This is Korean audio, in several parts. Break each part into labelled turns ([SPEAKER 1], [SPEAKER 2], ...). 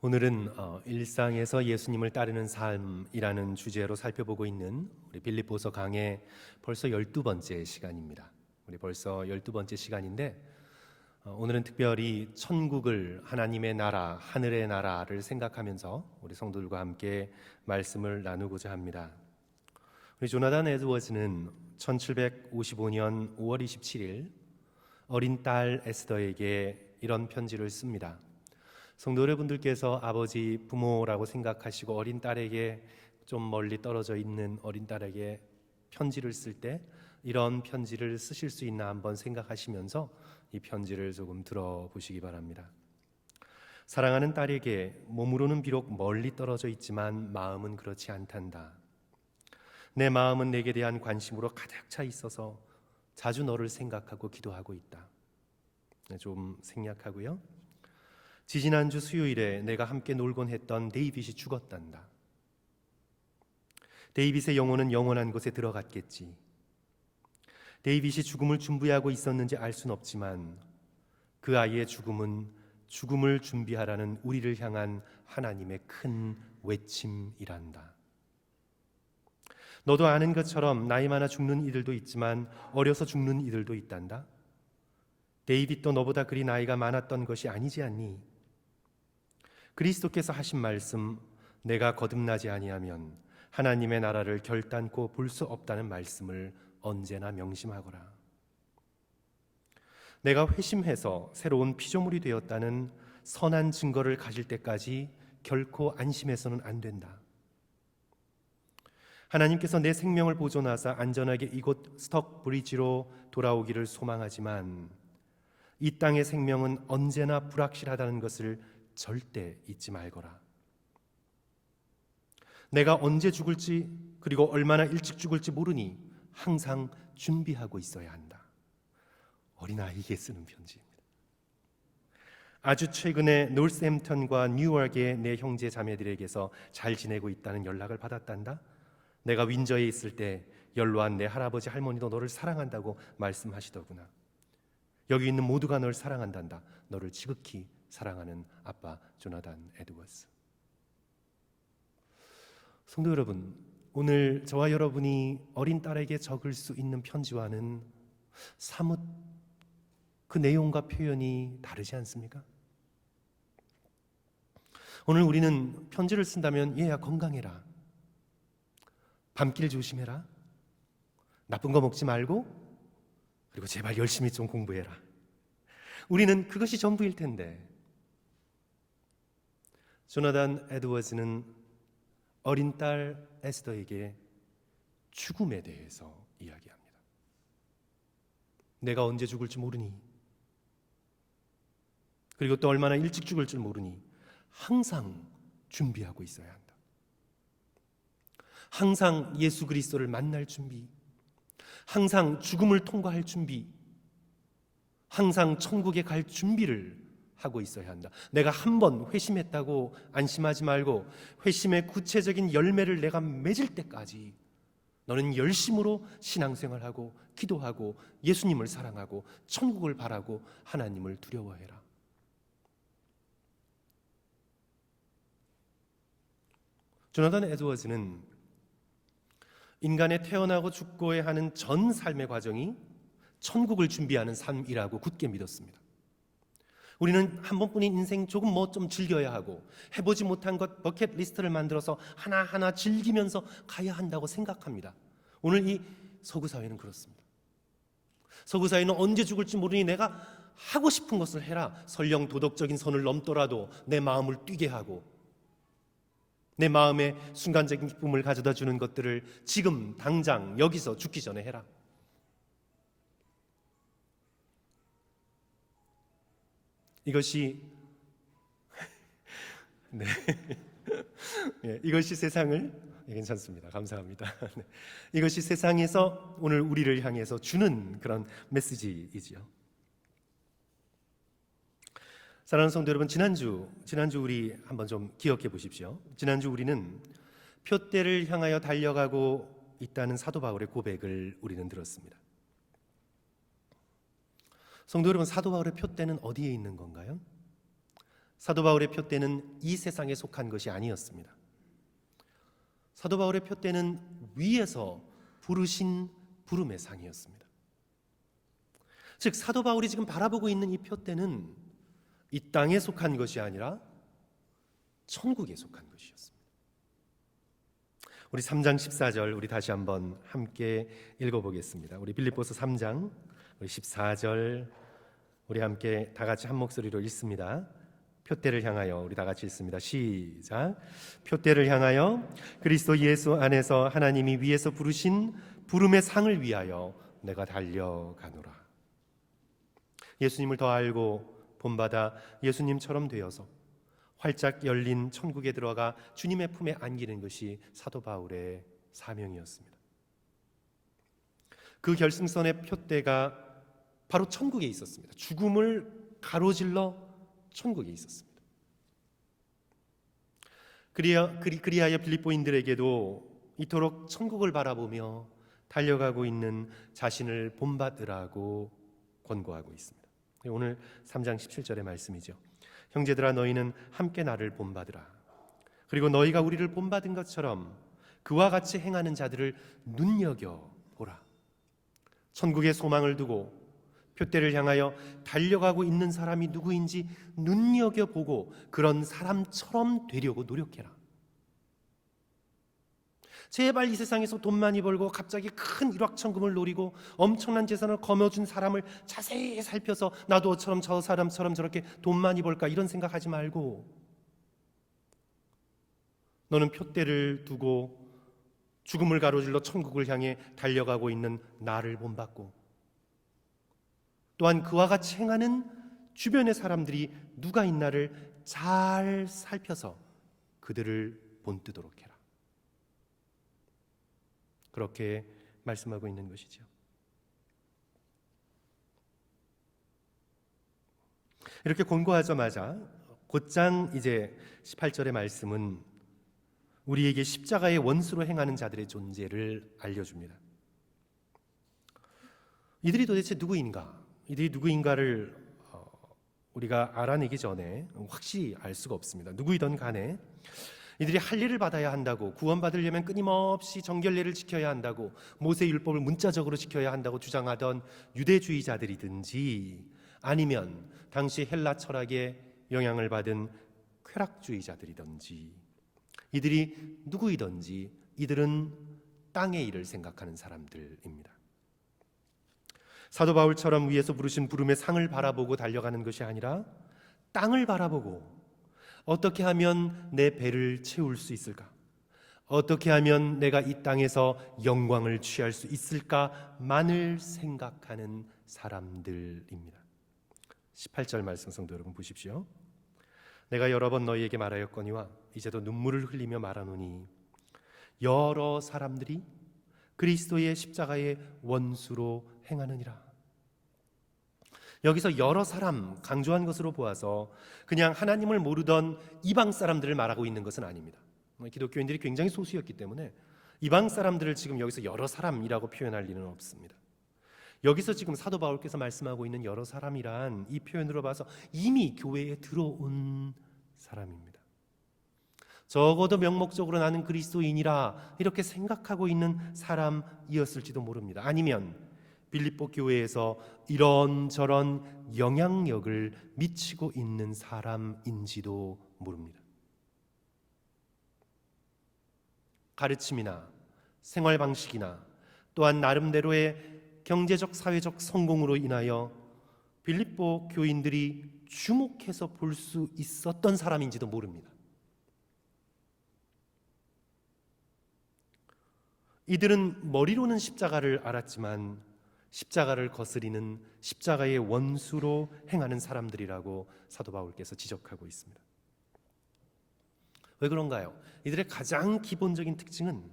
[SPEAKER 1] 오늘은 일상에서 예수님을 따르는 삶이라는 주제로 살펴보고 있는 우리 빌립보서 강의 벌써 12번째 시간입니다. 우리 벌써 12번째 시간인데 오늘은 특별히 천국을, 하나님의 나라, 하늘의 나라를 생각하면서 우리 성도들과 함께 말씀을 나누고자 합니다. 우리 조나단 에드워즈는 1755년 5월 27일 어린 딸 에스더에게 이런 편지를 씁니다. 성도 여러분들께서 아버지, 부모라고 생각하시고 어린 딸에게, 좀 멀리 떨어져 있는 어린 딸에게 편지를 쓸 때 이런 편지를 쓰실 수 있나 한번 생각하시면서 이 편지를 조금 들어보시기 바랍니다. 사랑하는 딸에게, 몸으로는 비록 멀리 떨어져 있지만 마음은 그렇지 않단다. 내 마음은 내게 대한 관심으로 가득 차 있어서 자주 너를 생각하고 기도하고 있다. 좀 생략하고요. 지지난주 수요일에 내가 함께 놀곤 했던 데이빗이 죽었단다. 데이빗의 영혼은 영원한 곳에 들어갔겠지. 데이빗이 죽음을 준비하고 있었는지 알 순 없지만 그 아이의 죽음은 죽음을 준비하라는 우리를 향한 하나님의 큰 외침이란다. 너도 아는 것처럼 나이 많아 죽는 이들도 있지만 어려서 죽는 이들도 있단다. 데이빗도 너보다 그리 나이가 많았던 것이 아니지 않니? 그리스도께서 하신 말씀, 내가 거듭나지 아니하면 하나님의 나라를 결단코 볼 수 없다는 말씀을 언제나 명심하거라. 내가 회심해서 새로운 피조물이 되었다는 선한 증거를 가질 때까지 결코 안심해서는 안 된다. 하나님께서 내 생명을 보존하사 안전하게 이곳 스톡브리지로 돌아오기를 소망하지만 이 땅의 생명은 언제나 불확실하다는 것을 절대 잊지 말거라. 내가 언제 죽을지, 그리고 얼마나 일찍 죽을지 모르니 항상 준비하고 있어야 한다. 어린아이에게 쓰는 편지입니다. 아주 최근에 노스햄턴과 뉴욕의 내 형제 자매들에게서 잘 지내고 있다는 연락을 받았단다. 내가 윈저에 있을 때 연로한 내 할아버지 할머니도 너를 사랑한다고 말씀하시더구나. 여기 있는 모두가 널 사랑한단다. 너를 지극히 사랑하는 아빠 조나단 에드워즈. 성도 여러분, 오늘 저와 여러분이 어린 딸에게 적을 수 있는 편지와는 사뭇 그 내용과 표현이 다르지 않습니까? 오늘 우리는 편지를 쓴다면 얘야 건강해라, 밤길 조심해라, 나쁜 거 먹지 말고, 그리고 제발 열심히 좀 공부해라. 우리는 그것이 전부일 텐데 조나단 에드워즈는 어린 딸 에스더에게 죽음에 대해서 이야기합니다. 내가 언제 죽을지 모르니, 그리고 또 얼마나 일찍 죽을 줄 모르니 항상 준비하고 있어야 한다. 항상 예수 그리스도를 만날 준비, 항상 죽음을 통과할 준비, 항상 천국에 갈 준비를 하고 있어야 한다. 내가 한 번 회심했다고 안심하지 말고 회심의 구체적인 열매를 내가 맺을 때까지 너는 열심으로 신앙생활하고 기도하고 예수님을 사랑하고 천국을 바라고 하나님을 두려워해라. 조나단 에드워즈는 인간의 태어나고 죽고야 하는 전 삶의 과정이 천국을 준비하는 삶이라고 굳게 믿었습니다. 우리는 한 번뿐인 인생 조금 뭐 좀 즐겨야 하고 해보지 못한 것 버킷리스트를 만들어서 하나하나 즐기면서 가야 한다고 생각합니다. 오늘 이 서구사회는 그렇습니다. 서구사회는 언제 죽을지 모르니 내가 하고 싶은 것을 해라. 설령 도덕적인 선을 넘더라도 내 마음을 뛰게 하고 내 마음에 순간적인 기쁨을 가져다 주는 것들을 지금 당장 여기서 죽기 전에 해라. 이것이 네. 네, 이것이 세상을 괜찮습니다. 감사합니다. 네. 이것이 세상에서 오늘 우리를 향해서 주는 그런 메시지이지요. 사랑하는 성도 여러분, 지난주 우리 한번 좀 기억해 보십시오. 지난주 우리는 표대를 향하여 달려가고 있다는 사도 바울의 고백을 우리는 들었습니다. 성도 여러분, 사도 바울의 표대는 어디에 있는 건가요? 사도 바울의 표대는 이 세상에 속한 것이 아니었습니다. 사도 바울의 표대는 위에서 부르신 부름의 상이었습니다. 즉 사도 바울이 지금 바라보고 있는 이 표대는 이 땅에 속한 것이 아니라 천국에 속한 것이었습니다. 우리 3장 14절 우리 다시 한번 함께 읽어보겠습니다. 우리 빌립보서 3장 우리 14절 우리 함께 다 같이 한 목소리로 읽습니다. 표대를 향하여 우리 다 같이 읽습니다. 시작. 표대를 향하여 그리스도 예수 안에서 하나님이 위에서 부르신 부름의 상을 위하여 내가 달려가노라. 예수님을 더 알고 본받아 예수님처럼 되어서 활짝 열린 천국에 들어가 주님의 품에 안기는 것이 사도 바울의 사명이었습니다. 그 결승선의 표대가 바로 천국에 있었습니다. 죽음을 가로질러 천국에 있었습니다. 그리하여 빌립보인들에게도 이토록 천국을 바라보며 달려가고 있는 자신을 본받으라고 권고하고 있습니다. 오늘 3장 17절의 말씀이죠. 형제들아 너희는 함께 나를 본받으라. 그리고 너희가 우리를 본받은 것처럼 그와 같이 행하는 자들을 눈여겨보라. 천국의 소망을 두고 표대를 향하여 달려가고 있는 사람이 누구인지 눈여겨보고 그런 사람처럼 되려고 노력해라. 제발 이 세상에서 돈 많이 벌고 갑자기 큰 일확천금을 노리고 엄청난 재산을 거머쥔 사람을 자세히 살펴서 나도 저 사람처럼 저렇게 돈 많이 벌까 이런 생각하지 말고 너는 표대를 두고 죽음을 가로질러 천국을 향해 달려가고 있는 나를 본받고 또한 그와 같이 행하는 주변의 사람들이 누가 있나를 잘 살펴서 그들을 본뜨도록 해라. 그렇게 말씀하고 있는 것이죠. 이렇게 권고하자마자 곧장 이제 18절의 말씀은 우리에게 십자가의 원수로 행하는 자들의 존재를 알려줍니다. 이들이 도대체 누구인가? 이들이 누구인가를 우리가 알아내기 전에 확실히 알 수가 없습니다. 누구이든 간에 이들이 할 일을 받아야 한다고, 구원받으려면 끊임없이 정결례를 지켜야 한다고, 모세율법을 문자적으로 지켜야 한다고 주장하던 유대주의자들이든지 아니면 당시 헬라 철학에 영향을 받은 쾌락주의자들이든지 이들이 누구이든지 이들은 땅의 일을 생각하는 사람들입니다. 사도 바울처럼 위에서 부르신 부름의 상을 바라보고 달려가는 것이 아니라 땅을 바라보고 어떻게 하면 내 배를 채울 수 있을까? 어떻게 하면 내가 이 땅에서 영광을 취할 수 있을까만을 생각하는 사람들입니다. 18절 말씀 성도 여러분 보십시오. 내가 여러 번 너희에게 말하였거니와 이제도 눈물을 흘리며 말하노니 여러 사람들이 그리스도의 십자가의 원수로 행하느니라. 여기서 여러 사람 강조한 것으로 보아서 그냥 하나님을 모르던 이방 사람들을 말하고 있는 것은 아닙니다. 기독교인들이 굉장히 소수였기 때문에 이방 사람들을 지금 여기서 여러 사람이라고 표현할 리는 없습니다. 여기서 지금 사도 바울께서 말씀하고 있는 여러 사람이란 이 표현으로 봐서 이미 교회에 들어온 사람입니다. 적어도 명목적으로 나는 그리스도인이라 이렇게 생각하고 있는 사람이었을지도 모릅니다. 아니면 빌립보 교회에서 이런저런 영향력을 미치고 있는 사람인지도 모릅니다. 가르침이나 생활 방식이나 또한 나름대로의 경제적 사회적 성공으로 인하여 빌립보 교인들이 주목해서 볼 수 있었던 사람인지도 모릅니다. 이들은 머리로는 십자가를 알았지만 십자가를 거스리는 십자가의 원수로 행하는 사람들이라고 사도 바울께서 지적하고 있습니다. 왜 그런가요? 이들의 가장 기본적인 특징은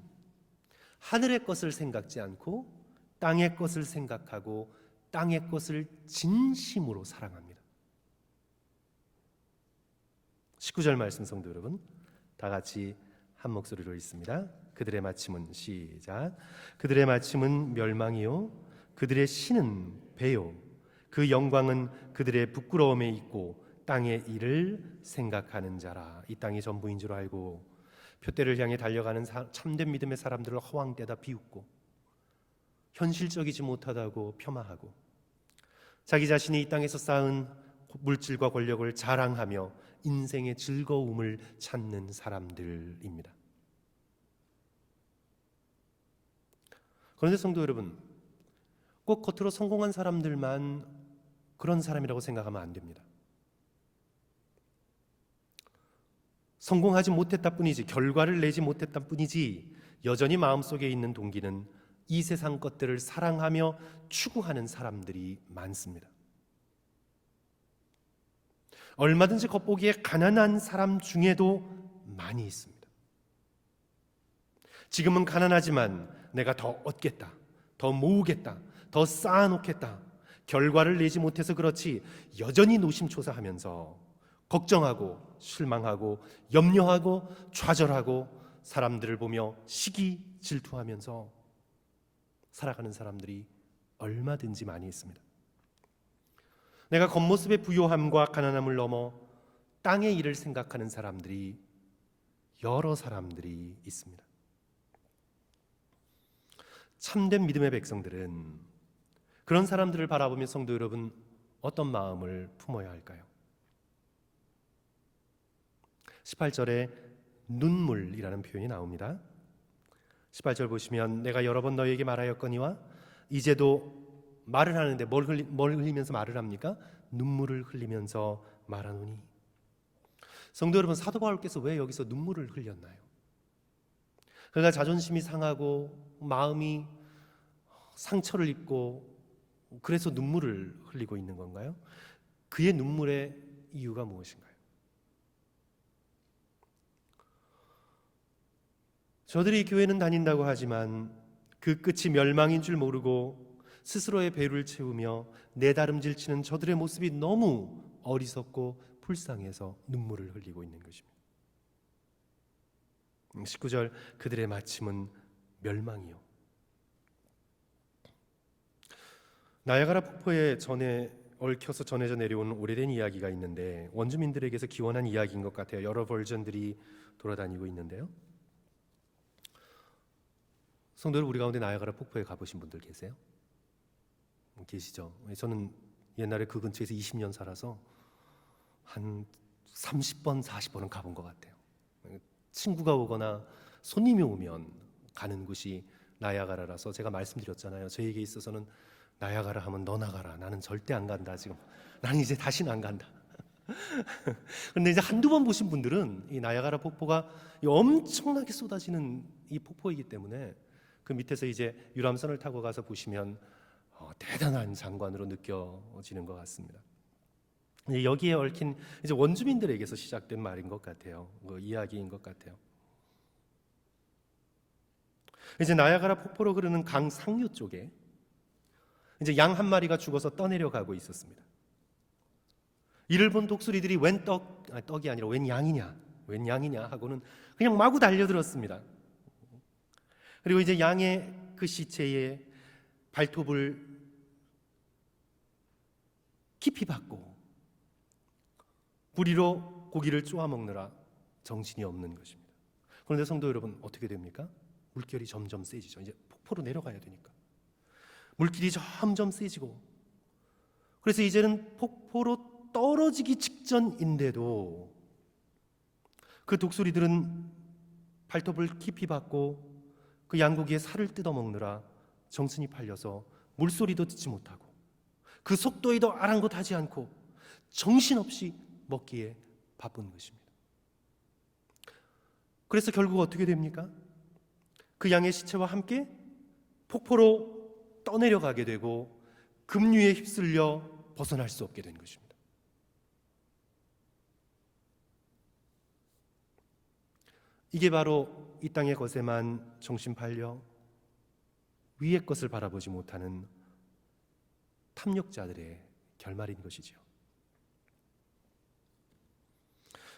[SPEAKER 1] 하늘의 것을 생각지 않고 땅의 것을 생각하고 땅의 것을 진심으로 사랑합니다. 19절 말씀 성도 여러분 다 같이 한 목소리로 읽습니다. 그들의 마침은 시작. 그들의 마침은 멸망이요 그들의 신은 배요 그 영광은 그들의 부끄러움에 있고 땅의 일을 생각하는 자라. 이 땅이 전부인 줄 알고 표대를 향해 달려가는 참된 믿음의 사람들을 허황되다 비웃고 현실적이지 못하다고 폄하하고 자기 자신이 이 땅에서 쌓은 물질과 권력을 자랑하며 인생의 즐거움을 찾는 사람들입니다. 그런데 성도 여러분, 꼭 겉으로 성공한 사람들만 그런 사람이라고 생각하면 안 됩니다. 성공하지 못했다 뿐이지, 결과를 내지 못했다 뿐이지, 여전히 마음속에 있는 동기는 이 세상 것들을 사랑하며 추구하는 사람들이 많습니다. 얼마든지 겉보기에 가난한 사람 중에도 많이 있습니다. 지금은 가난하지만 내가 더 얻겠다, 더 모으겠다, 더 쌓아놓겠다, 결과를 내지 못해서 그렇지 여전히 노심초사하면서 걱정하고 실망하고 염려하고 좌절하고 사람들을 보며 시기 질투하면서 살아가는 사람들이 얼마든지 많이 있습니다. 내가 겉모습의 부요함과 가난함을 넘어 땅의 일을 생각하는 사람들이 여러 사람들이 있습니다. 참된 믿음의 백성들은 그런 사람들을 바라보며 성도 여러분, 어떤 마음을 품어야 할까요? 18절에 눈물이라는 표현이 나옵니다. 18절 보시면 내가 여러 번 너희에게 말하였거니와 이제도 말을 하는데 뭘 흘리면서 말을 합니까? 눈물을 흘리면서 말하노니. 성도 여러분, 사도 바울께서 왜 여기서 눈물을 흘렸나요? 그가 자존심이 상하고 마음이 상처를 입고 그래서 눈물을 흘리고 있는 건가요? 그의 눈물의 이유가 무엇인가요? 저들이 교회는 다닌다고 하지만 그 끝이 멸망인 줄 모르고 스스로의 배를 채우며 내다름질치는 저들의 모습이 너무 어리석고 불쌍해서 눈물을 흘리고 있는 것입니다. 19절 그들의 마침은 멸망이요. 나야가라 폭포에 얽혀서 전해져 내려온 오래된 이야기가 있는데 원주민들에게서 기원한 이야기인 것 같아요. 여러 버전들이 돌아다니고 있는데요. 성도 여러분, 우리 가운데 나야가라 폭포에 가보신 분들 계세요? 계시죠? 저는 옛날에 그 근처에서 20년 살아서 한 30번, 40번은 가본 것 같아요. 친구가 오거나 손님이 오면 가는 곳이 나야가라라서 제가 말씀드렸잖아요. 저에게 있어서는 나야가라 하면 너 나가라. 나는 절대 안 간다. 지금 나는 이제 다시는 안 간다. 그런데 이제 한두 번 보신 분들은 이 나야가라 폭포가 엄청나게 쏟아지는 이 폭포이기 때문에 그 밑에서 이제 유람선을 타고 가서 보시면 대단한 장관으로 느껴지는 것 같습니다. 여기에 얽힌 이제 원주민들에게서 시작된 말인 것 같아요. 이야기인 것 같아요. 이제 나야가라 폭포로 흐르는 강 상류 쪽에 이제 양 한 마리가 죽어서 떠내려가고 있었습니다. 이를 본 독수리들이 떡이 아니라 웬 양이냐 하고는 그냥 마구 달려들었습니다. 그리고 이제 양의 그 시체에 발톱을 깊이 박고 부리로 고기를 쪼아 먹느라 정신이 없는 것입니다. 그런데 성도 여러분, 어떻게 됩니까? 물결이 점점 세지죠. 이제 폭포로 내려가야 되니까 물길이 점점 세지고, 그래서 이제는 폭포로 떨어지기 직전인데도 그 독수리들은 발톱을 깊이 박고 그 양고기의 살을 뜯어먹느라 정신이 팔려서 물소리도 듣지 못하고 그 속도에도 아랑곳하지 않고 정신없이 먹기에 바쁜 것입니다. 그래서 결국 어떻게 됩니까? 그 양의 시체와 함께 폭포로 떠내려가게 되고 급류에 휩쓸려 벗어날 수 없게 된 것입니다. 이게 바로 이 땅의 것에만 정신 팔려 위의 것을 바라보지 못하는 탐욕자들의 결말인 것이지요.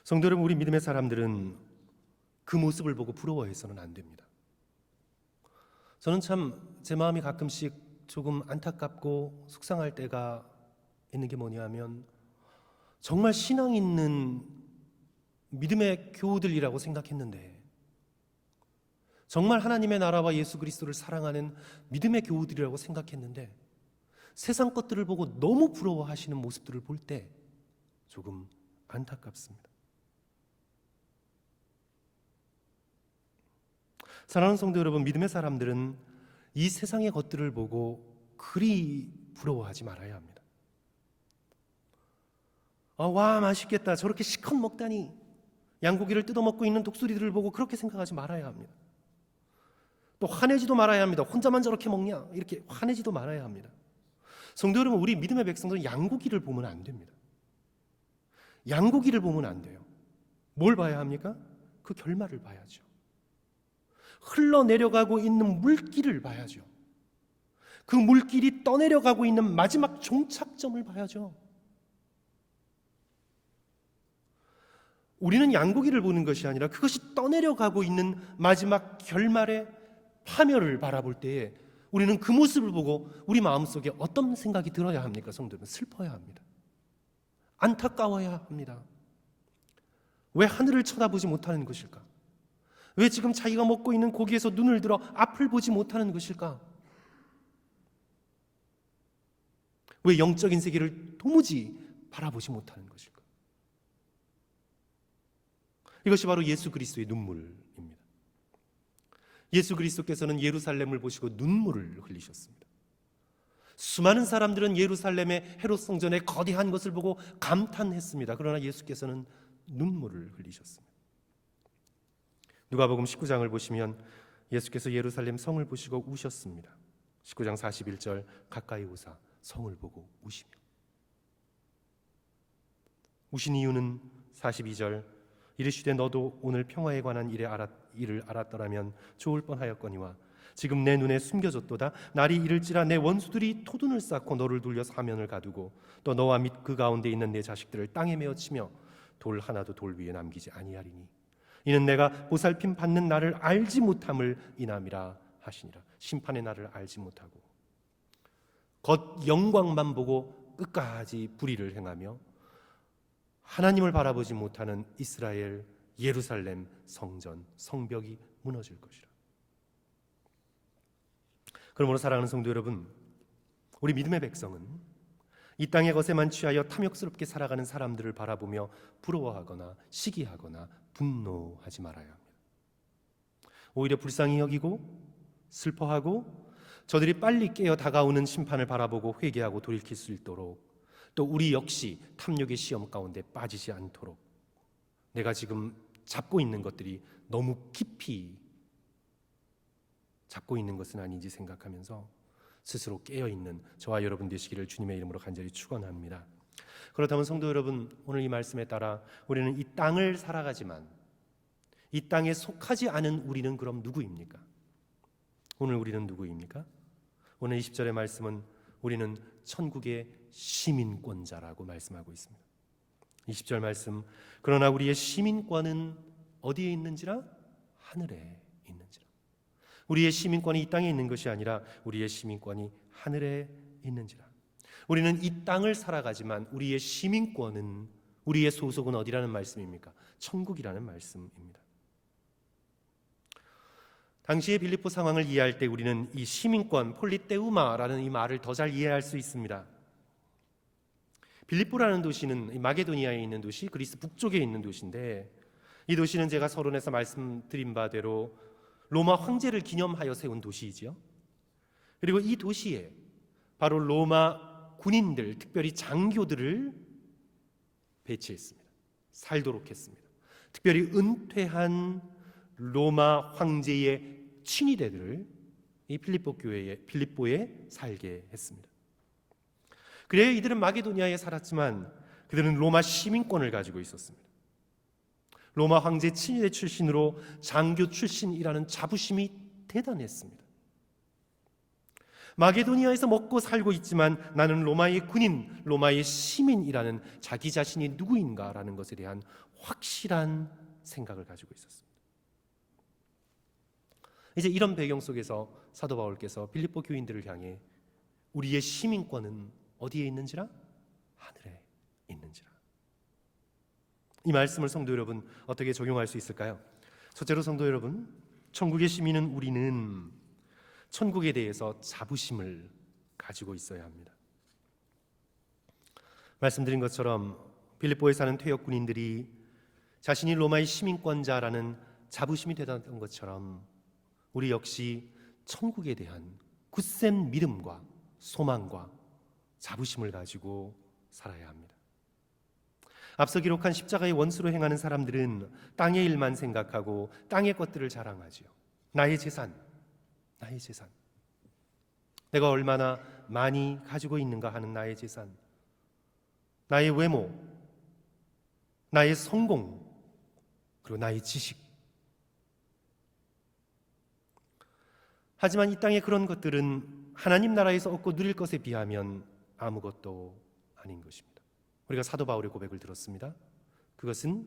[SPEAKER 1] 성도 여러분, 우리 믿음의 사람들은 그 모습을 보고 부러워해서는 안 됩니다. 저는 참 제 마음이 가끔씩 조금 안타깝고 속상할 때가 있는 게 뭐냐면, 정말 신앙 있는 믿음의 교우들이라고 생각했는데, 정말 하나님의 나라와 예수 그리스도를 사랑하는 믿음의 교우들이라고 생각했는데, 세상 것들을 보고 너무 부러워하시는 모습들을 볼 때 조금 안타깝습니다. 사랑하는 성도 여러분, 믿음의 사람들은 이 세상의 것들을 보고 그리 부러워하지 말아야 합니다. 와, 맛있겠다, 저렇게 시컷 먹다니, 양고기를 뜯어먹고 있는 독수리들을 보고 그렇게 생각하지 말아야 합니다. 또 화내지도 말아야 합니다. 혼자만 저렇게 먹냐, 이렇게 화내지도 말아야 합니다. 성도 여러분, 우리 믿음의 백성들은 양고기를 보면 안 됩니다. 양고기를 보면 안 돼요. 뭘 봐야 합니까? 그 결말을 봐야죠. 흘러내려가고 있는 물길을 봐야죠. 그 물길이 떠내려가고 있는 마지막 종착점을 봐야죠. 우리는 양고기를 보는 것이 아니라 그것이 떠내려가고 있는 마지막 결말의 파멸을 바라볼 때에 우리는 그 모습을 보고 우리 마음속에 어떤 생각이 들어야 합니까? 성도는 슬퍼야 합니다. 안타까워야 합니다. 왜 하늘을 쳐다보지 못하는 것일까? 왜 지금 자기가 먹고 있는 고기에서 눈을 들어 앞을 보지 못하는 것일까? 왜 영적인 세계를 도무지 바라보지 못하는 것일까? 이것이 바로 예수 그리스도의 눈물입니다. 예수 그리스도께서는 예루살렘을 보시고 눈물을 흘리셨습니다. 수많은 사람들은 예루살렘의 헤롯 성전의 거대한 것을 보고 감탄했습니다. 그러나 예수께서는 눈물을 흘리셨습니다. 누가복음 19장을 보시면 예수께서 예루살렘 성을 보시고 우셨습니다. 19장 41절, 가까이 오사 성을 보고 우시며, 우신 이유는 42절, 이르시되 너도 오늘 평화에 관한 일을 알았더라면 좋을 뻔하였거니와 지금 내 눈에 숨겨졌도다. 날이 이를지라 내 원수들이 토둔을 쌓고 너를 돌려 사면을 가두고 또 너와 및 그 가운데 있는 내 자식들을 땅에 메어 치며 돌 하나도 돌 위에 남기지 아니하리니 이는 내가 보살핌 받는 날을 알지 못함을 인함이라 하시니라. 심판의 날을 알지 못하고 겉 영광만 보고 끝까지 불의를 행하며 하나님을 바라보지 못하는 이스라엘 예루살렘 성전 성벽이 무너질 것이라. 그러므로 사랑하는 성도 여러분, 우리 믿음의 백성은 이 땅의 것에만 취하여 탐욕스럽게 살아가는 사람들을 바라보며 부러워하거나 시기하거나 분노하지 말아야 합니다. 오히려 불쌍히 여기고 슬퍼하고 저들이 빨리 깨어 다가오는 심판을 바라보고 회개하고 돌이킬 수 있도록, 또 우리 역시 탐욕의 시험 가운데 빠지지 않도록 내가 지금 잡고 있는 것들이 너무 깊이 잡고 있는 것은 아닌지 생각하면서 스스로 깨어있는 저와 여러분 되시기를 주님의 이름으로 간절히 축원합니다. 그렇다면 성도 여러분, 오늘 이 말씀에 따라 우리는 이 땅을 살아가지만 이 땅에 속하지 않은 우리는 그럼 누구입니까? 오늘 우리는 누구입니까? 오늘 20절의 말씀은 우리는 천국의 시민권자라고 말씀하고 있습니다. 20절 말씀, 그러나 우리의 시민권은 어디에 있는지라? 하늘에 있는지라. 우리의 시민권이 이 땅에 있는 것이 아니라 우리의 시민권이 하늘에 있는지라. 우리는 이 땅을 살아가지만 우리의 시민권은, 우리의 소속은 어디라는 말씀입니까? 천국이라는 말씀입니다. 당시의 빌립보 상황을 이해할 때 우리는 이 시민권, 폴리테우마라는 이 말을 더 잘 이해할 수 있습니다. 빌립보라는 도시는 마게도니아에 있는 도시, 그리스 북쪽에 있는 도시인데, 이 도시는 제가 서론에서 말씀드린 바대로 로마 황제를 기념하여 세운 도시이지요. 그리고 이 도시에 바로 로마 군인들, 특별히 장교들을 배치했습니다. 살도록 했습니다. 특별히 은퇴한 로마 황제의 친위대들을 이 빌립보에 살게 했습니다. 그래야 이들은 마게도니아에 살았지만 그들은 로마 시민권을 가지고 있었습니다. 로마 황제 친위대 출신으로 장교 출신이라는 자부심이 대단했습니다. 마게도니아에서 먹고 살고 있지만 나는 로마의 군인, 로마의 시민이라는 자기 자신이 누구인가라는 것에 대한 확실한 생각을 가지고 있었습니다. 이제 이런 배경 속에서 사도 바울께서 빌립보 교인들을 향해 우리의 시민권은 어디에 있는지라? 하늘에 있는지라. 이 말씀을 성도 여러분 어떻게 적용할 수 있을까요? 첫째로 성도 여러분, 천국의 시민은 우리는 천국에 대해서 자부심을 가지고 있어야 합니다. 말씀드린 것처럼 빌립보에 사는 퇴역 군인들이 자신이 로마의 시민권자라는 자부심이 되었던 것처럼 우리 역시 천국에 대한 굳센 믿음과 소망과 자부심을 가지고 살아야 합니다. 앞서 기록한 십자가의 원수로 행하는 사람들은 땅의 일만 생각하고 땅의 것들을 자랑하지요. 나의 재산, 나의 재산. 내가 얼마나 많이 가지고 있는가 하는 나의 재산. 나의 외모, 나의 성공, 그리고 나의 지식. 하지만 이 땅의 그런 것들은 하나님 나라에서 얻고 누릴 것에 비하면 아무것도 아닌 것입니다. 우리가 사도 바울의 고백을 들었습니다. 그것은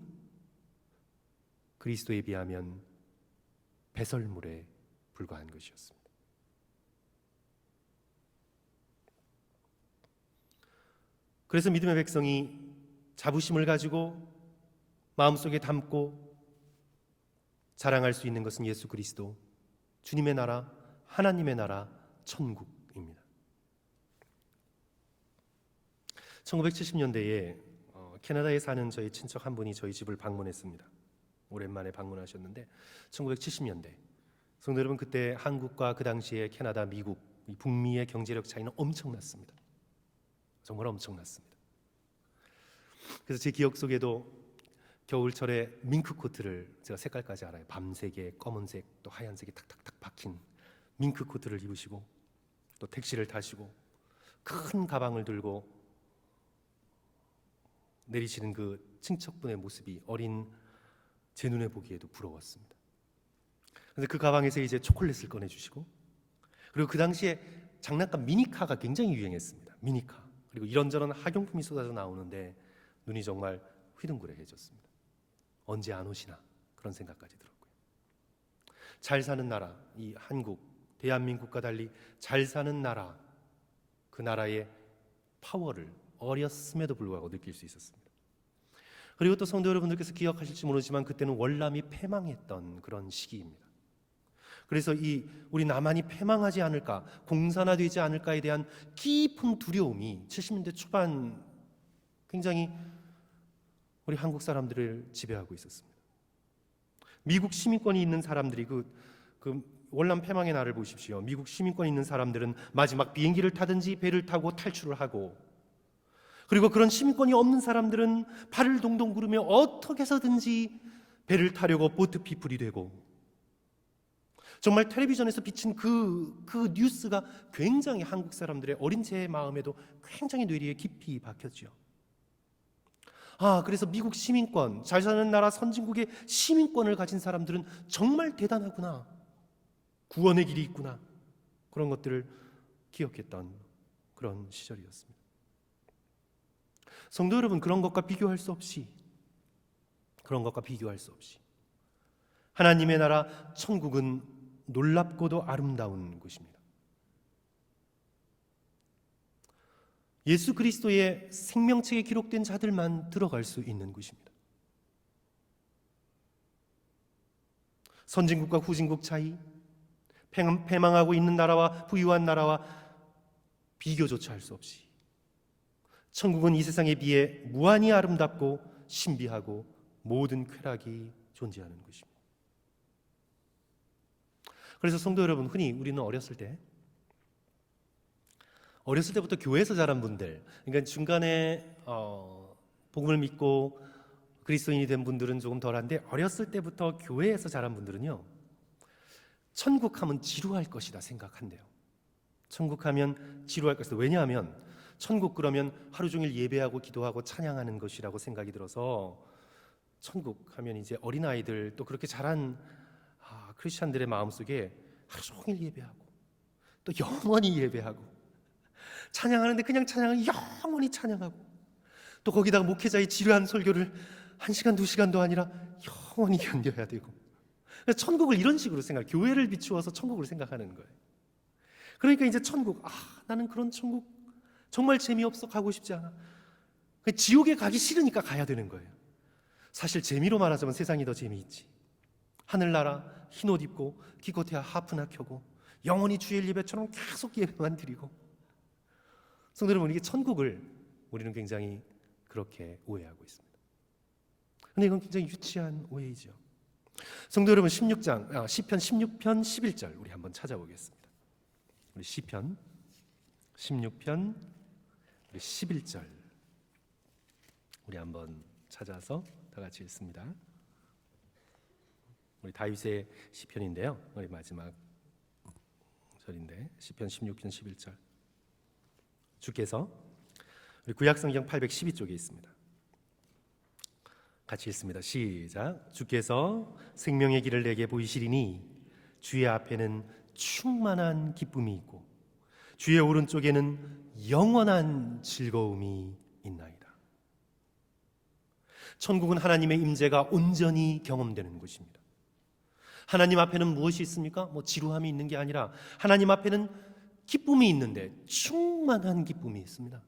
[SPEAKER 1] 그리스도에 비하면 배설물에 불과한 것이었습니다. 그래서 믿음의 백성이 자부심을 가지고 마음속에 담고 자랑할 수 있는 것은 예수 그리스도, 주님의 나라, 하나님의 나라, 천국입니다. 1970년대에 캐나다에 사는 저희 친척 한 분이 저희 집을 방문했습니다. 오랜만에 방문하셨는데 1970년대 성도 여러분, 그때 한국과 그 당시에 캐나다, 미국, 이 북미의 경제력 차이는 엄청났습니다. 정말 엄청났습니다. 그래서 제 기억 속에도 겨울철에 밍크 코트를, 제가 색깔까지 알아요. 밤색에 검은색 또 하얀색이 탁탁탁 박힌 밍크 코트를 입으시고 또 택시를 타시고 큰 가방을 들고 내리시는 그 친척분의 모습이 어린 제 눈에 보기에도 부러웠습니다. 그런데 그 가방에서 이제 초콜릿을 꺼내주시고, 그리고 그 당시에 장난감 미니카가 굉장히 유행했습니다. 미니카. 그리고 이런저런 학용품이 쏟아져 나오는데 눈이 정말 휘둥그레해졌습니다. 언제 안 오시나 그런 생각까지 들었고요. 잘 사는 나라, 이 한국, 대한민국과 달리 잘 사는 나라, 그 나라의 파워를 어렸음에도 불구하고 느낄 수 있었습니다. 그리고 또 성도 여러분들께서 기억하실지 모르지만 그때는 월남이 패망했던 그런 시기입니다. 그래서 우리 남한이 패망하지 않을까, 공산화되지 않을까에 대한 깊은 두려움이 70년대 초반 굉장히 우리 한국 사람들을 지배하고 있었습니다. 미국 시민권이 있는 사람들이 그 월남 패망의 날을 보십시오. 미국 시민권이 있는 사람들은 마지막 비행기를 타든지 배를 타고 탈출을 하고, 그리고 그런 시민권이 없는 사람들은 발을 동동 구르며 어떻게 해서든지 배를 타려고 보트 피플이 되고, 정말 텔레비전에서 비친 그 뉴스가 굉장히 한국 사람들의 어린 제 마음에도 굉장히 뇌리에 깊이 박혔죠. 그래서 미국 시민권, 잘 사는 나라 선진국의 시민권을 가진 사람들은 정말 대단하구나, 구원의 길이 있구나, 그런 것들을 기억했던 그런 시절이었습니다. 성도 여러분, 그런 것과 비교할 수 없이 하나님의 나라 천국은 놀랍고도 아름다운 곳입니다. 예수 그리스도의 생명책에 기록된 자들만 들어갈 수 있는 곳입니다. 선진국과 후진국 차이, 패망하고 있는 나라와 부유한 나라와 비교조차 할 수 없이 천국은 이 세상에 비해 무한히 아름답고 신비하고 모든 쾌락이 존재하는 곳입니다. 그래서 성도 여러분, 흔히 우리는 어렸을 때부터 교회에서 자란 분들, 그러니까 중간에 복음을 믿고 그리스도인이 된 분들은 조금 덜한데, 어렸을 때부터 교회에서 자란 분들은요, 천국하면 지루할 것이다 생각한대요. 천국하면 지루할 것이다. 왜냐하면 천국 그러면 하루 종일 예배하고 기도하고 찬양하는 것이라고 생각이 들어서, 천국 하면 이제 어린아이들 또 그렇게 자란 크리스찬들의 마음속에 하루 종일 예배하고 또 영원히 예배하고 찬양하는데 그냥 찬양을 영원히 찬양하고, 또 거기다가 목회자의 지루한 설교를 1시간 2시간도 아니라 영원히 견뎌야 되고, 천국을 이런 식으로 교회를 비추어서 천국을 생각하는 거예요. 그러니까 이제 천국, 나는 그런 천국 정말 재미없어, 가고 싶지 않아. 지옥에 가기 싫으니까 가야 되는 거예요. 사실 재미로 말하자면 세상이 더 재미있지. 하늘나라 흰옷 입고 기껏해야 하프나 켜고 영원히 주일 예배처럼 계속 예배만 드리고. 성도 여러분, 이게 천국을 우리는 굉장히 그렇게 오해하고 있습니다. 근데 이건 굉장히 유치한 오해이죠. 성도 여러분, 시편 16편 11절 우리 한번 찾아보겠습니다. 우리 시편 16편 우리 11절 우리 한번 찾아서 다 같이 읽습니다. 우리 다윗의 시편인데요, 우리 마지막 절인데 시편 16편 11절. 주께서 우리 구약성경 812쪽에 있습니다. 같이 읽습니다. 시작. 주께서 생명의 길을 내게 보이시리니 주의 앞에는 충만한 기쁨이 있고 주의 오른쪽에는 영원한 즐거움이 있나이다. 천국은 하나님의 임재가 온전히 경험되는 곳입니다. 하나님 앞에는 무엇이 있습니까? 뭐 지루함이 있는 게 아니라 하나님 앞에는 기쁨이 있는데 충만한 기쁨이 있습니다.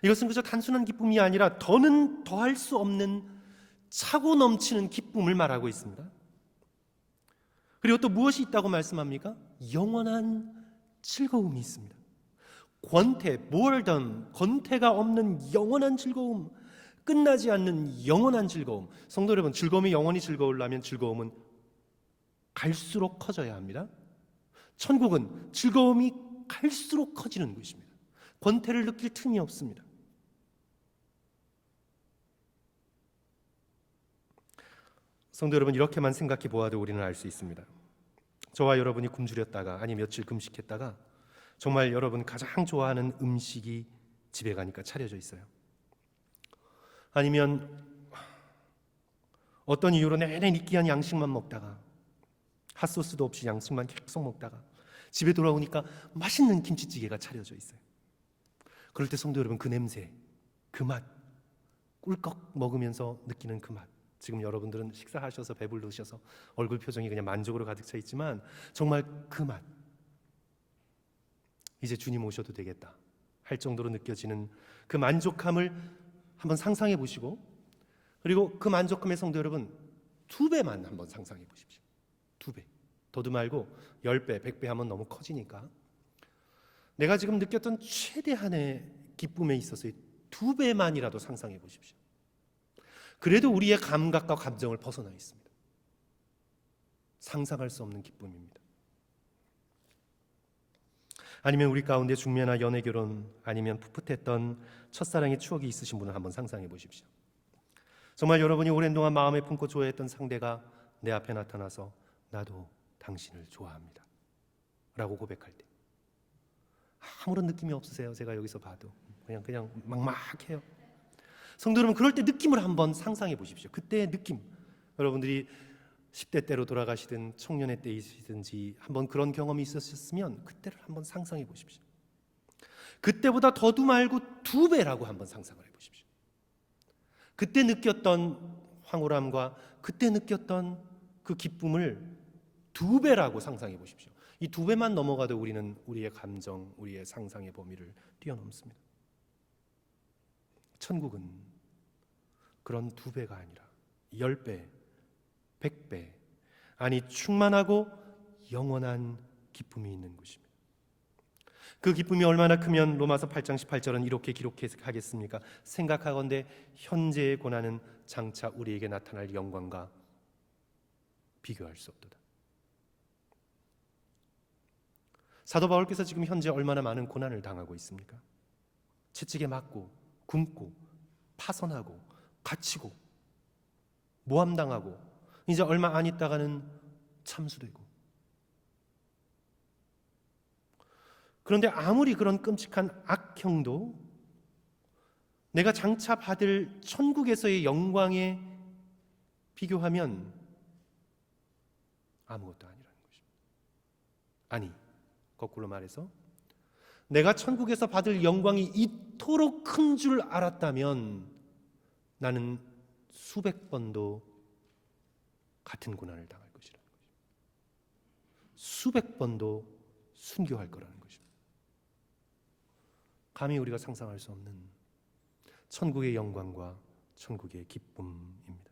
[SPEAKER 1] 이것은 그저 단순한 기쁨이 아니라 더는 더할 수 없는 차고 넘치는 기쁨을 말하고 있습니다. 그리고 또 무엇이 있다고 말씀합니까? 영원한 즐거움이 있습니다. 권태, 모얼던 권태가 없는 영원한 즐거움, 끝나지 않는 영원한 즐거움. 성도 여러분, 즐거움이 영원히 즐거우려면 즐거움은 갈수록 커져야 합니다. 천국은 즐거움이 갈수록 커지는 곳입니다. 권태를 느낄 틈이 없습니다. 성도 여러분, 이렇게만 생각해 보아도 우리는 알 수 있습니다. 저와 여러분이 굶주렸다가 아니 며칠 금식했다가 정말 여러분 가장 좋아하는 음식이 집에 가니까 차려져 있어요. 아니면 어떤 이유로 내내 느끼한 양식만 먹다가 핫소스도 없이 양식만 계속 먹다가 집에 돌아오니까 맛있는 김치찌개가 차려져 있어요. 그럴 때 성도 여러분, 그 냄새, 그 맛, 꿀꺽 먹으면서 느끼는 그 맛. 지금 여러분들은 식사하셔서 배부르셔서 얼굴 표정이 그냥 만족으로 가득 차 있지만 정말 그 맛, 이제 주님 오셔도 되겠다 할 정도로 느껴지는 그 만족함을 한번 상상해 보시고, 그리고 그 만족함의 성도 여러분 2배만 한번 상상해 보십시오. 2배, 더도 말고 10배, 100배 하면 너무 커지니까 내가 지금 느꼈던 최대한의 기쁨에 있어서 2배만이라도 상상해 보십시오. 그래도 우리의 감각과 감정을 벗어나 있습니다. 상상할 수 없는 기쁨입니다. 아니면 우리 가운데 중매나 연애 결혼 아니면 풋풋했던 첫사랑의 추억이 있으신 분을 한번 상상해 보십시오. 정말 여러분이 오랜 동안 마음에 품고 좋아했던 상대가 내 앞에 나타나서 나도 당신을 좋아합니다 라고 고백할 때 아무런 느낌이 없으세요? 제가 여기서 봐도 그냥 막막해요. 성도 여러분, 그럴 때 느낌을 한번 상상해 보십시오. 그때의 느낌, 여러분들이 10대 때로 돌아가시든 청년의 때이시든지 한번 그런 경험이 있으셨으면 그때를 한번 상상해 보십시오. 그때보다 더도 말고 2배라고 한번 상상을 해 보십시오. 그때 느꼈던 황홀함과 그때 느꼈던 그 기쁨을 2배라고 상상해 보십시오. 이 2배만 넘어가도 우리는 우리의 감정, 우리의 상상의 범위를 뛰어넘습니다. 천국은 그런 2배가 아니라 10배, 100배, 아니 충만하고 영원한 기쁨이 있는 곳입니다. 그 기쁨이 얼마나 크면 로마서 8장 18절은 이렇게 기록하겠습니까? 생각하건대 현재의 고난은 장차 우리에게 나타날 영광과 비교할 수 없도다. 사도 바울께서 지금 현재 얼마나 많은 고난을 당하고 있습니까? 채찍에 맞고 굶고 파선하고 갇히고 모함당하고 이제 얼마 안 있다가는 참수되고. 그런데 아무리 그런 끔찍한 악형도 내가 장차 받을 천국에서의 영광에 비교하면 아무것도 아니라는 것입니다. 아니, 거꾸로 말해서 내가 천국에서 받을 영광이 이토록 큰 줄 알았다면 나는 수백 번도 같은 고난을 당할 것이라는 것입니다. 수백 번도 순교할 거라는 것입니다. 감히 우리가 상상할 수 없는 천국의 영광과 천국의 기쁨입니다.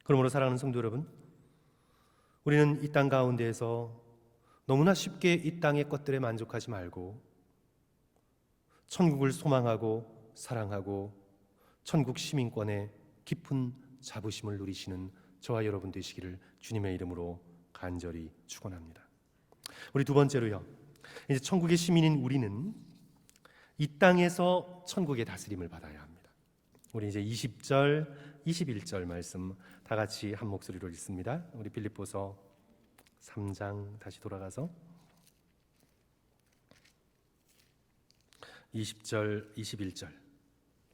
[SPEAKER 1] 그러므로 사랑하는 성도 여러분, 우리는 이 땅 가운데에서 너무나 쉽게 이 땅의 것들에 만족하지 말고 천국을 소망하고 사랑하고 천국 시민권의 깊은 자부심을 누리시는 저와 여러분 되시기를 주님의 이름으로 간절히 축원합니다. 우리 두 번째로요, 이제 천국의 시민인 우리는 이 땅에서 천국의 다스림을 받아야 합니다. 우리 이제 20절, 21절 말씀 다 같이 한 목소리로 읽습니다. 우리 빌립보서 3장 다시 돌아가서 20절, 21절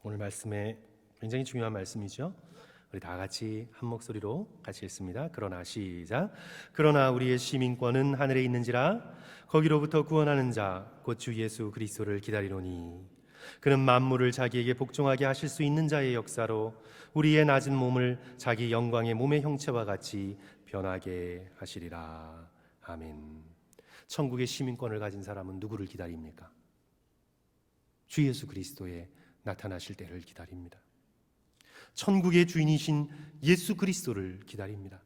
[SPEAKER 1] 오늘 말씀에 굉장히 중요한 말씀이죠. 우리 다 같이 한 목소리로 같이 읽습니다. 그러나 시작. 그러나 우리의 시민권은 하늘에 있는지라 거기로부터 구원하는 자 곧 주 예수 그리스도를 기다리노니 그는 만물을 자기에게 복종하게 하실 수 있는 자의 역사로 우리의 낮은 몸을 자기 영광의 몸의 형체와 같이 변하게 하시리라. 아멘. 천국의 시민권을 가진 사람은 누구를 기다립니까? 주 예수 그리스도의 나타나실 때를 기다립니다. 천국의 주인이신 예수 그리스도를 기다립니다.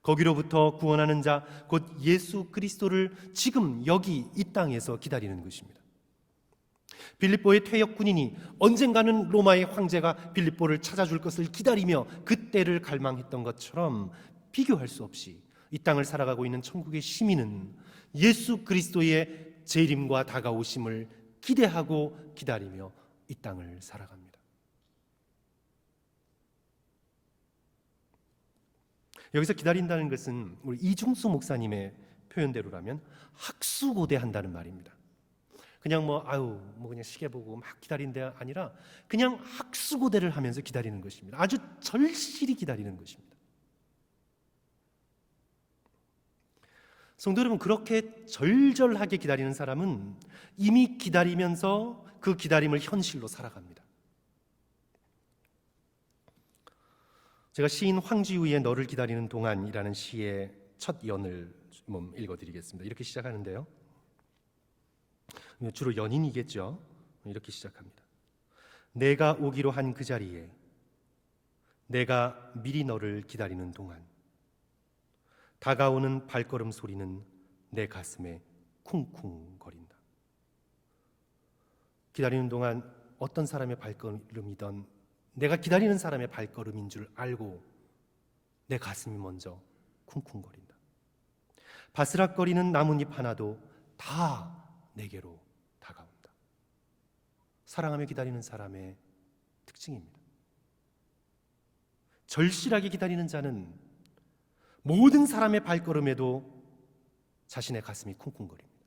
[SPEAKER 1] 거기로부터 구원하는 자 곧 예수 그리스도를 지금 여기 이 땅에서 기다리는 것입니다. 빌립보의 퇴역 군인이 언젠가는 로마의 황제가 빌립보를 찾아줄 것을 기다리며 그 때를 갈망했던 것처럼 비교할 수 없이 이 땅을 살아가고 있는 천국의 시민은 예수 그리스도의 재림과 다가오심을 기대하고 기다리며 이 땅을 살아갑니다. 여기서 기다린다는 것은 우리 이중수 목사님의 표현대로라면 학수고대한다는 말입니다. 그냥 그냥 시계 보고 막 기다리는 게 아니라 그냥 학수고대를 하면서 기다리는 것입니다. 아주 절실히 기다리는 것입니다. 성도 여러분, 그렇게 절절하게 기다리는 사람은 이미 기다리면서 그 기다림을 현실로 살아갑니다. 제가 시인 황지우의 너를 기다리는 동안이라는 시의 첫 연을 좀 읽어드리겠습니다. 이렇게 시작하는데요, 주로 연인이겠죠. 이렇게 시작합니다. 내가 오기로 한 그 자리에 내가 미리 너를 기다리는 동안 다가오는 발걸음 소리는 내 가슴에 쿵쿵거린다. 기다리는 동안 어떤 사람의 발걸음이든 내가 기다리는 사람의 발걸음인 줄 알고 내 가슴이 먼저 쿵쿵거린다. 바스락거리는 나뭇잎 하나도 다 내게로 다가온다. 사랑하며 기다리는 사람의 특징입니다. 절실하게 기다리는 자는 모든 사람의 발걸음에도 자신의 가슴이 쿵쿵거립니다.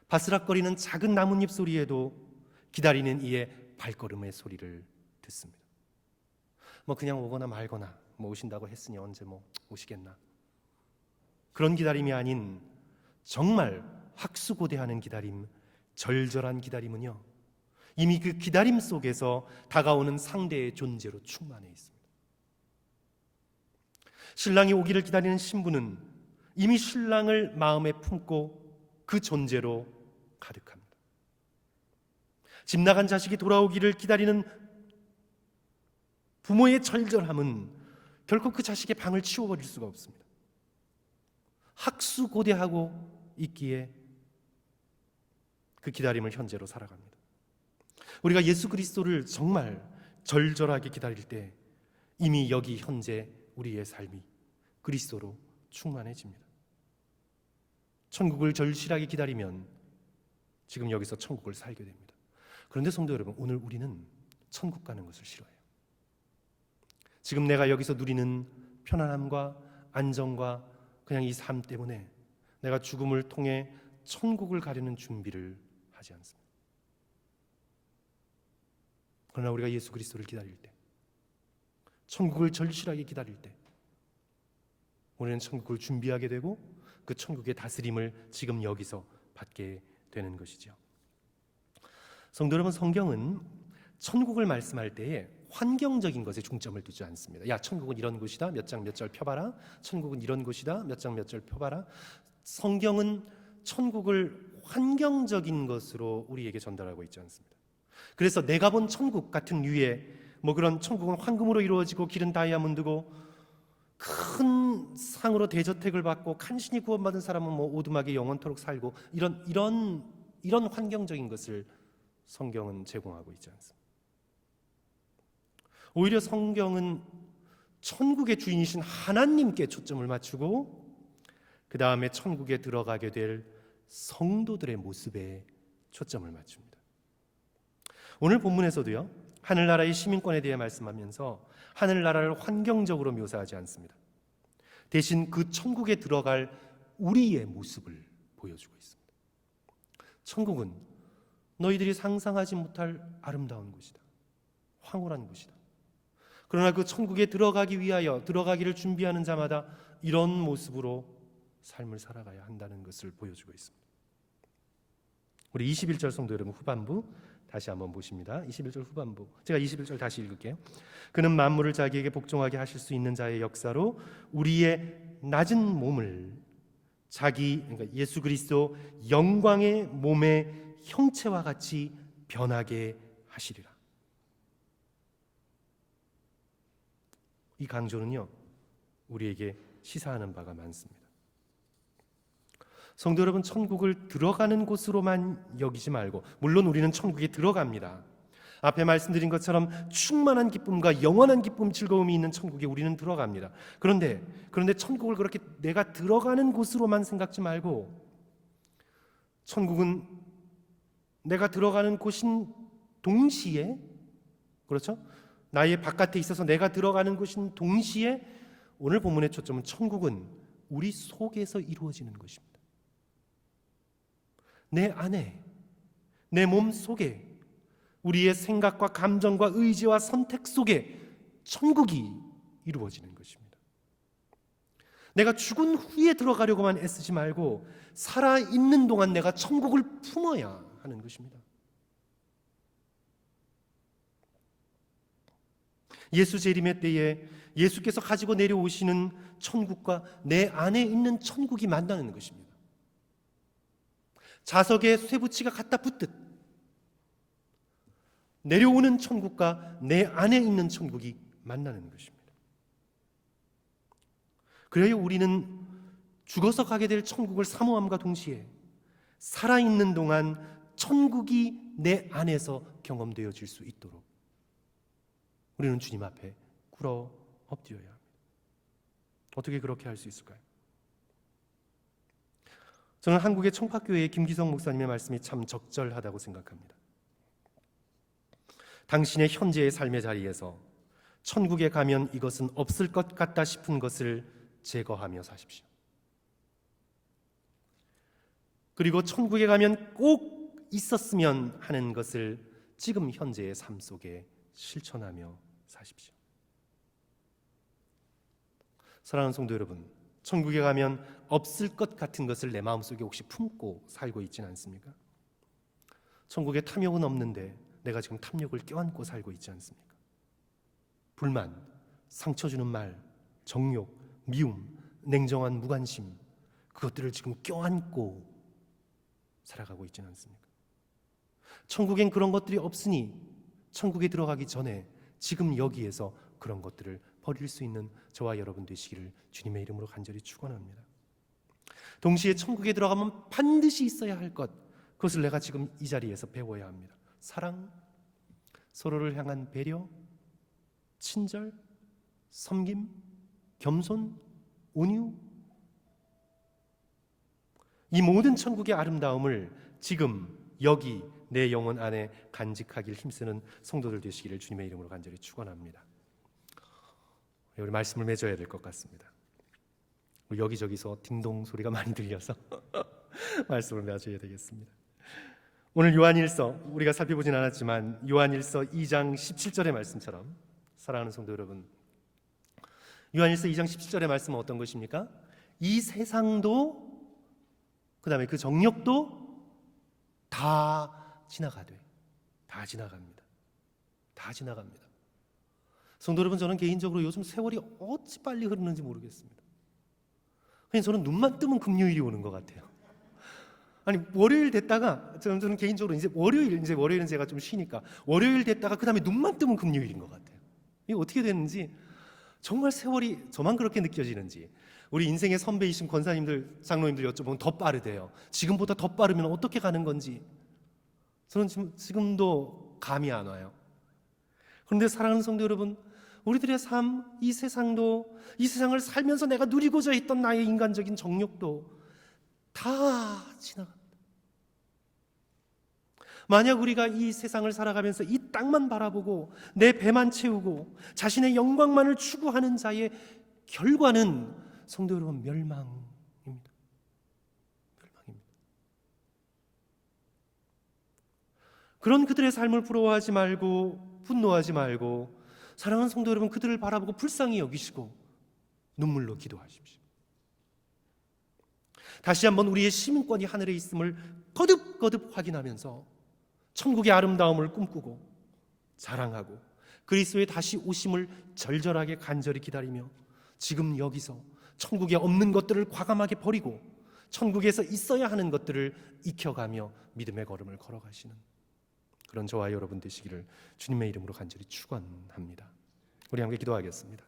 [SPEAKER 1] 바스락거리는 작은 나뭇잎 소리에도 기다리는 이의 발걸음의 소리를 듣습니다. 그냥 오거나 말거나 오신다고 했으니 언제 오시겠나, 그런 기다림이 아닌 정말 학수고대하는 기다림, 절절한 기다림은요, 이미 그 기다림 속에서 다가오는 상대의 존재로 충만해 있습니다. 신랑이 오기를 기다리는 신부는 이미 신랑을 마음에 품고 그 존재로 가득합니다. 집 나간 자식이 돌아오기를 기다리는 부모의 절절함은 결코 그 자식의 방을 치워버릴 수가 없습니다. 학수고대하고 있기에 그 기다림을 현재로 살아갑니다. 우리가 예수 그리스도를 정말 절절하게 기다릴 때 이미 여기 현재 우리의 삶이 그리스도로 충만해집니다. 천국을 절실하게 기다리면 지금 여기서 천국을 살게 됩니다. 그런데 성도 여러분, 오늘 우리는 천국 가는 것을 싫어해요. 지금 내가 여기서 누리는 편안함과 안정과 그냥 이 삶 때문에 내가 죽음을 통해 천국을 가려는 준비를 하지 않습니다. 그러나 우리가 예수 그리스도를 기다릴 때, 천국을 절실하게 기다릴 때 우리는 천국을 준비하게 되고 그 천국의 다스림을 지금 여기서 받게 되는 것이죠. 성도 여러분, 성경은 천국을 말씀할 때에 환경적인 것에 중점을 두지 않습니다. 야, 천국은 이런 곳이다, 몇 장 몇 절 펴봐라. 천국은 이런 곳이다, 몇 장 몇 절 펴봐라. 성경은 천국을 환경적인 것으로 우리에게 전달하고 있지 않습니다. 그래서 내가 본 천국 같은 류의 그런 천국은 황금으로 이루어지고 길은 다이아몬드고 큰 상으로 대저택을 받고 간신히 구원받은 사람은 오두막에 영원토록 살고 이런 환경적인 것을 성경은 제공하고 있지 않습니다. 오히려 성경은 천국의 주인이신 하나님께 초점을 맞추고 그 다음에 천국에 들어가게 될 성도들의 모습에 초점을 맞춥니다. 오늘 본문에서도요, 하늘나라의 시민권에 대해 말씀하면서 하늘나라를 환경적으로 묘사하지 않습니다. 대신 그 천국에 들어갈 우리의 모습을 보여주고 있습니다. 천국은 너희들이 상상하지 못할 아름다운 곳이다. 황홀한 곳이다. 그러나 그 천국에 들어가기 위하여 들어가기를 준비하는 자마다 이런 모습으로 삶을 살아가야 한다는 것을 보여주고 있습니다. 우리 21절 성도 여러분, 후반부 다시 한번 보십니다. 21절 후반부, 제가 21절 다시 읽을게요. 그는 만물을 자기에게 복종하게 하실 수 있는 자의 역사로 우리의 낮은 몸을 그러니까 예수 그리스도 영광의 몸의 형체와 같이 변하게 하시리라. 이 강조는요, 우리에게 시사하는 바가 많습니다. 성도 여러분, 천국을 들어가는 곳으로만 여기지 말고, 물론 우리는 천국에 들어갑니다. 앞에 말씀드린 것처럼 충만한 기쁨과 영원한 기쁨, 즐거움이 있는 천국에 우리는 들어갑니다. 그런데 천국을 그렇게 내가 들어가는 곳으로만 생각지 말고, 천국은 내가 들어가는 곳인 동시에, 그렇죠? 나의 바깥에 있어서 내가 들어가는 곳인 동시에 오늘 본문의 초점은 천국은 우리 속에서 이루어지는 것입니다. 내 안에, 내 몸 속에, 우리의 생각과 감정과 의지와 선택 속에 천국이 이루어지는 것입니다. 내가 죽은 후에 들어가려고만 애쓰지 말고 살아있는 동안 내가 천국을 품어야 하는 것입니다. 예수 재림의 때에 예수께서 가지고 내려오시는 천국과 내 안에 있는 천국이 만나는 것입니다. 자석에 쇠붙이가 갖다 붙듯 내려오는 천국과 내 안에 있는 천국이 만나는 것입니다. 그래야 우리는 죽어서 가게 될 천국을 사모함과 동시에 살아있는 동안 천국이 내 안에서 경험되어질 수 있도록 우리는 주님 앞에 꿇어 엎드려야 합니다. 어떻게 그렇게 할 수 있을까요? 저는 한국의 청파교회의 김기성 목사님의 말씀이 참 적절하다고 생각합니다. 당신의 현재의 삶의 자리에서 천국에 가면 이것은 없을 것 같다 싶은 것을 제거하며 사십시오. 그리고 천국에 가면 꼭 있었으면 하는 것을 지금 현재의 삶 속에 실천하며 사십시오. 사랑하는 성도 여러분, 천국에 가면 없을 것 같은 것을 내 마음속에 혹시 품고 살고 있지는 않습니까? 천국에 탐욕은 없는데 내가 지금 탐욕을 껴안고 살고 있지 않습니까? 불만, 상처 주는 말, 정욕, 미움, 냉정한 무관심, 그것들을 지금 껴안고 살아가고 있지는 않습니까? 천국엔 그런 것들이 없으니 천국에 들어가기 전에 지금 여기에서 그런 것들을 버릴 수 있는 저와 여러분 되시기를 주님의 이름으로 간절히 축원합니다. 동시에 천국에 들어가면 반드시 있어야 할 것, 그것을 내가 지금 이 자리에서 배워야 합니다. 사랑, 서로를 향한 배려, 친절, 섬김, 겸손, 온유, 이 모든 천국의 아름다움을 지금 여기 내 영혼 안에 간직하길 힘쓰는 성도들 되시기를 주님의 이름으로 간절히 축원합니다. 우리 말씀을 맺어야 될 것 같습니다. 여기저기서 딩동 소리가 많이 들려서 말씀을 맺어야 되겠습니다. 오늘 요한일서 우리가 살펴보진 않았지만 요한일서 2장 17절의 말씀처럼, 사랑하는 성도 여러분, 요한일서 2장 17절의 말씀은 어떤 것입니까? 이 세상도 그 다음에 그 정욕도 다 지나가되, 다 지나갑니다. 다 지나갑니다. 성도 여러분, 저는 개인적으로 요즘 세월이 어찌 빨리 흐르는지 모르겠습니다. 그냥 저는 눈만 뜨면 금요일이 오는 것 같아요. 아니 월요일 됐다가 저는 개인적으로 월요일은 제가 좀 쉬니까 월요일 됐다가 그 다음에 눈만 뜨면 금요일인 것 같아요. 이게 어떻게 되는지 정말 세월이 저만 그렇게 느껴지는지 우리 인생의 선배이신 권사님들, 장로님들 여쭤보면 더 빠르대요. 지금보다 더 빠르면 어떻게 가는 건지 저는 지금도 감이 안 와요. 그런데 사랑하는 성도 여러분, 우리들의 삶, 이 세상을 살면서 내가 누리고자 했던 나의 인간적인 정욕도 다 지나간다. 만약 우리가 이 세상을 살아가면서 이 땅만 바라보고 내 배만 채우고 자신의 영광만을 추구하는 자의 결과는 성도 여러분 멸망입니다. 멸망입니다. 그런 그들의 삶을 부러워하지 말고 분노하지 말고 사랑하는 성도 여러분, 그들을 바라보고 불쌍히 여기시고 눈물로 기도하십시오. 다시 한번 우리의 시민권이 하늘에 있음을 거듭거듭 확인하면서 천국의 아름다움을 꿈꾸고 자랑하고 그리스도의 다시 오심을 절절하게 간절히 기다리며 지금 여기서 천국에 없는 것들을 과감하게 버리고 천국에서 있어야 하는 것들을 익혀가며 믿음의 걸음을 걸어가시는 그런 저와 여러분 되시기를 주님의 이름으로 간절히 축원합니다. 우리 함께 기도하겠습니다.